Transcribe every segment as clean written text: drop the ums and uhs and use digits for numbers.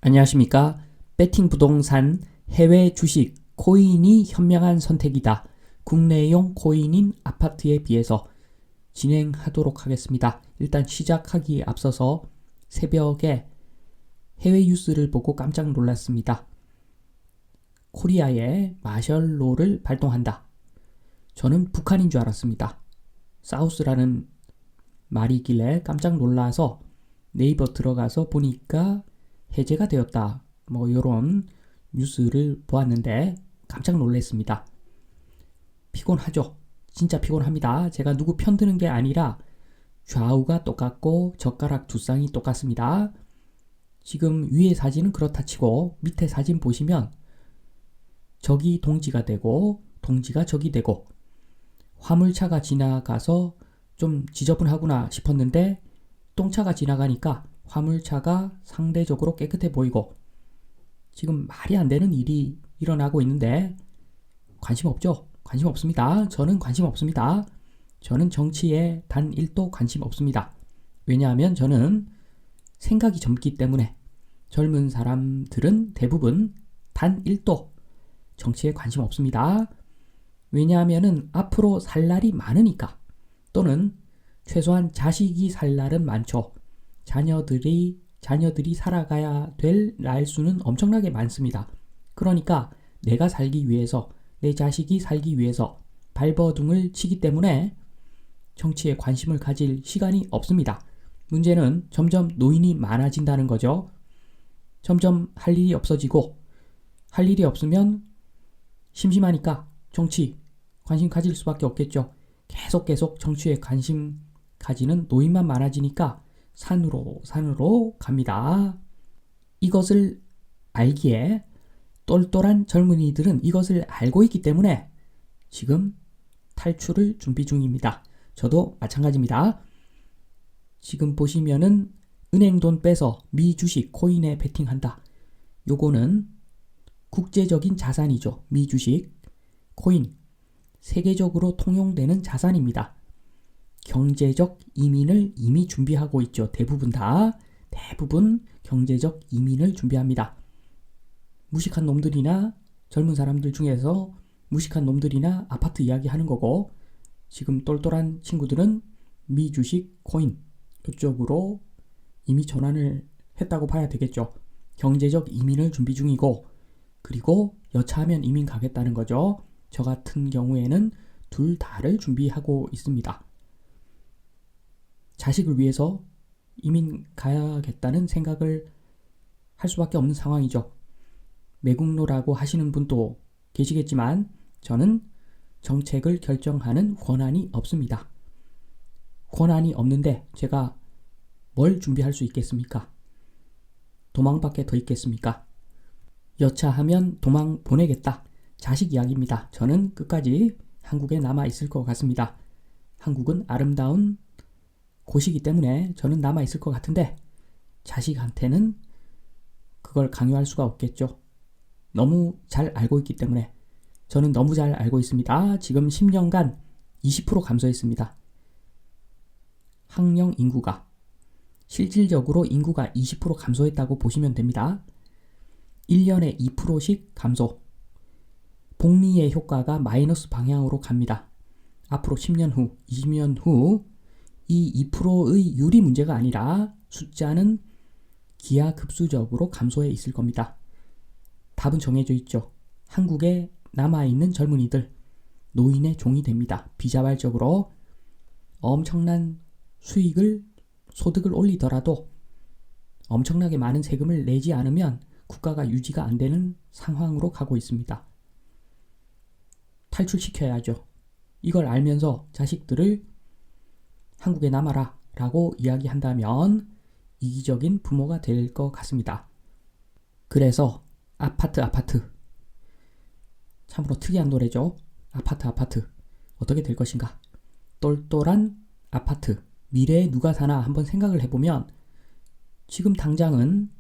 안녕하십니까? 베팅 부동산 해외 주식 코인이 현명한 선택이다. 국내용 코인인 아파트에 비해서 진행하도록 하겠습니다. 일단 시작하기에 앞서서 새벽에 해외 뉴스를 보고 깜짝 놀랐습니다. 코리아에 마셜로를 발동한다. 저는 북한인 줄 알았습니다. 사우스라는 말이길래 깜짝 놀라서 네이버 들어가서 보니까 해제가 되었다. 이런 뉴스를 보았는데 깜짝 놀랐습니다. 피곤하죠? 진짜 피곤합니다. 제가 누구 편드는 게 아니라 좌우가 똑같고 젓가락 두 쌍이 똑같습니다. 지금 위에 사진은 그렇다 치고 밑에 사진 보시면 저기 동지가 되고 동지가 저기 되고 화물차가 지나가서 좀 지저분하구나 싶었는데 똥차가 지나가니까 화물차가 상대적으로 깨끗해 보이고 지금 말이 안 되는 일이 일어나고 있는데 관심 없죠? 관심 없습니다. 저는 관심 없습니다. 저는 정치에 단 1도 관심 없습니다. 왜냐하면 저는 생각이 젊기 때문에 젊은 사람들은 대부분 단 1도 정치에 관심 없습니다. 왜냐하면 앞으로 살 날이 많으니까 또는 최소한 자식이 살 날은 많죠. 자녀들이 살아가야 될 날수는 엄청나게 많습니다. 그러니까 내가 살기 위해서 내 자식이 살기 위해서 발버둥을 치기 때문에 정치에 관심을 가질 시간이 없습니다. 문제는 점점 노인이 많아진다는 거죠. 점점 할 일이 없어지고 할 일이 없으면 심심하니까 정치 관심 가질 수밖에 없겠죠. 계속 정치에 관심 가지는 노인만 많아지니까 산으로 갑니다. 이것을 알기에 똘똘한 젊은이들은 이것을 알고 있기 때문에 지금 탈출을 준비 중입니다. 저도 마찬가지입니다. 지금 보시면은 은행 돈 빼서 미 주식 코인에 베팅한다. 요거는 국제적인 자산이죠. 미 주식 코인 세계적으로 통용되는 자산입니다. 경제적 이민을 이미 준비하고 있죠. 대부분 경제적 이민을 준비합니다. 무식한 놈들이나 젊은 사람들 중에서 무식한 놈들이나 아파트 이야기 하는 거고 지금 똘똘한 친구들은 미 주식 코인 이쪽으로 이미 전환을 했다고 봐야 되겠죠. 경제적 이민을 준비 중이고 그리고 여차하면 이민 가겠다는 거죠. 저 같은 경우에는 둘 다를 준비하고 있습니다. 자식을 위해서 이민 가야겠다는 생각을 할 수밖에 없는 상황이죠. 매국노라고 하시는 분도 계시겠지만 저는 정책을 결정하는 권한이 없습니다. 권한이 없는데 제가 뭘 준비할 수 있겠습니까? 도망밖에 더 있겠습니까? 여차하면 도망 보내겠다. 자식 이야기입니다. 저는 끝까지 한국에 남아 있을 것 같습니다. 한국은 아름다운 곳이기 때문에 저는 남아 있을 것 같은데 자식한테는 그걸 강요할 수가 없겠죠. 너무 잘 알고 있기 때문에 저는 너무 잘 알고 있습니다. 지금 10년간 20% 감소했습니다. 학령 인구가 실질적으로 인구가 20% 감소했다고 보시면 됩니다. 1년에 2%씩 감소. 복리의 효과가 마이너스 방향으로 갑니다. 앞으로 10년 후, 20년 후 이 2%의 유리 문제가 아니라 숫자는 기하급수적으로 감소해 있을 겁니다. 답은 정해져 있죠. 한국에 남아있는 젊은이들, 노인의 종이 됩니다. 비자발적으로 엄청난 소득을 올리더라도 엄청나게 많은 세금을 내지 않으면 국가가 유지가 안 되는 상황으로 가고 있습니다. 탈출시켜야죠. 이걸 알면서 자식들을 한국에 남아라 라고 이야기한다면 이기적인 부모가 될 것 같습니다. 그래서 아파트 참으로 특이한 노래죠. 아파트 어떻게 될 것인가. 똘똘한 아파트 미래에 누가 사나 한번 생각을 해보면 지금 당장은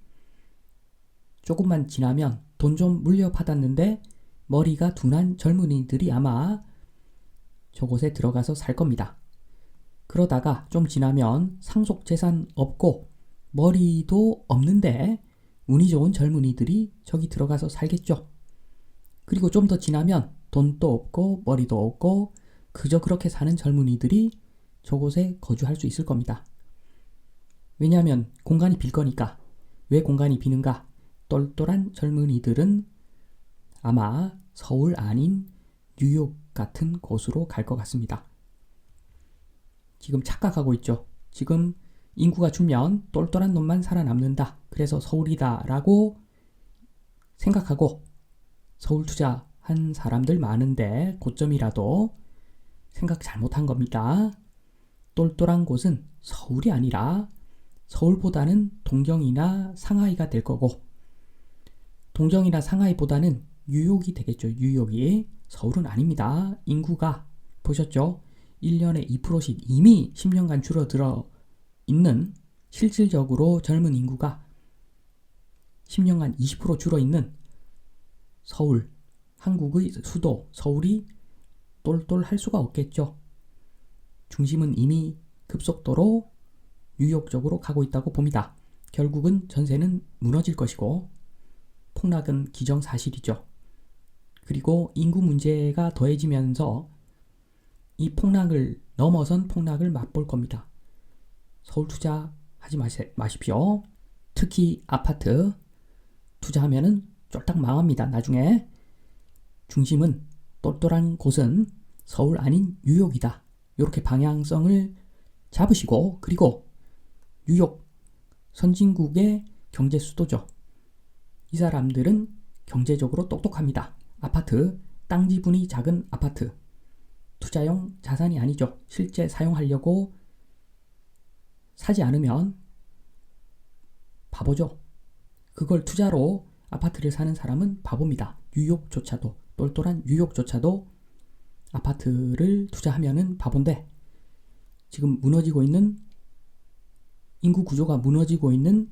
조금만 지나면 돈 좀 물려받았는데 머리가 둔한 젊은이들이 아마 저곳에 들어가서 살 겁니다. 그러다가 좀 지나면 상속재산 없고 머리도 없는데 운이 좋은 젊은이들이 저기 들어가서 살겠죠. 그리고 좀 더 지나면 돈도 없고 머리도 없고 그저 그렇게 사는 젊은이들이 저곳에 거주할 수 있을 겁니다. 왜냐하면 공간이 빌 거니까. 왜 공간이 비는가? 똘똘한 젊은이들은 아마 서울 아닌 뉴욕 같은 곳으로 갈 것 같습니다. 지금 착각하고 있죠. 지금 인구가 줄면 똘똘한 놈만 살아남는다. 그래서 서울이다 라고 생각하고 서울 투자한 사람들 많은데 고점이라도 생각 잘못한 겁니다. 똘똘한 곳은 서울이 아니라 서울보다는 동경이나 상하이가 될 거고 동경이나 상하이보다는 뉴욕이 되겠죠. 뉴욕이. 서울은 아닙니다. 인구가 보셨죠? 1년에 2%씩 이미 10년간 줄어들어 있는 실질적으로 젊은 인구가 10년간 20% 줄어 있는 서울, 한국의 수도 서울이 똘똘할 수가 없겠죠. 중심은 이미 급속도로 뉴욕 쪽으로 가고 있다고 봅니다. 결국은 전세는 무너질 것이고 폭락은 기정사실이죠. 그리고 인구 문제가 더해지면서 이 폭락을 넘어선 폭락을 맛볼 겁니다. 서울 투자하지 마십시오. 특히 아파트 투자하면은 쫄딱 망합니다. 나중에 중심은 똘똘한 곳은 서울 아닌 뉴욕이다. 이렇게 방향성을 잡으시고 그리고 뉴욕 선진국의 경제 수도죠. 이 사람들은 경제적으로 똑똑합니다. 아파트, 땅 지분이 작은 아파트 투자용 자산이 아니죠. 실제 사용하려고 사지 않으면 바보죠. 그걸 투자로 아파트를 사는 사람은 바보입니다. 뉴욕조차도 똘똘한 뉴욕조차도 아파트를 투자하면은 바본데 지금 무너지고 있는 인구 구조가 무너지고 있는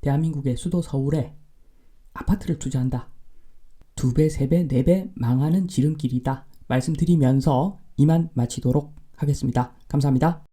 대한민국의 수도 서울에 아파트를 투자한다. 2배, 3배, 4배 망하는 지름길이다. 말씀드리면서 이만 마치도록 하겠습니다. 감사합니다.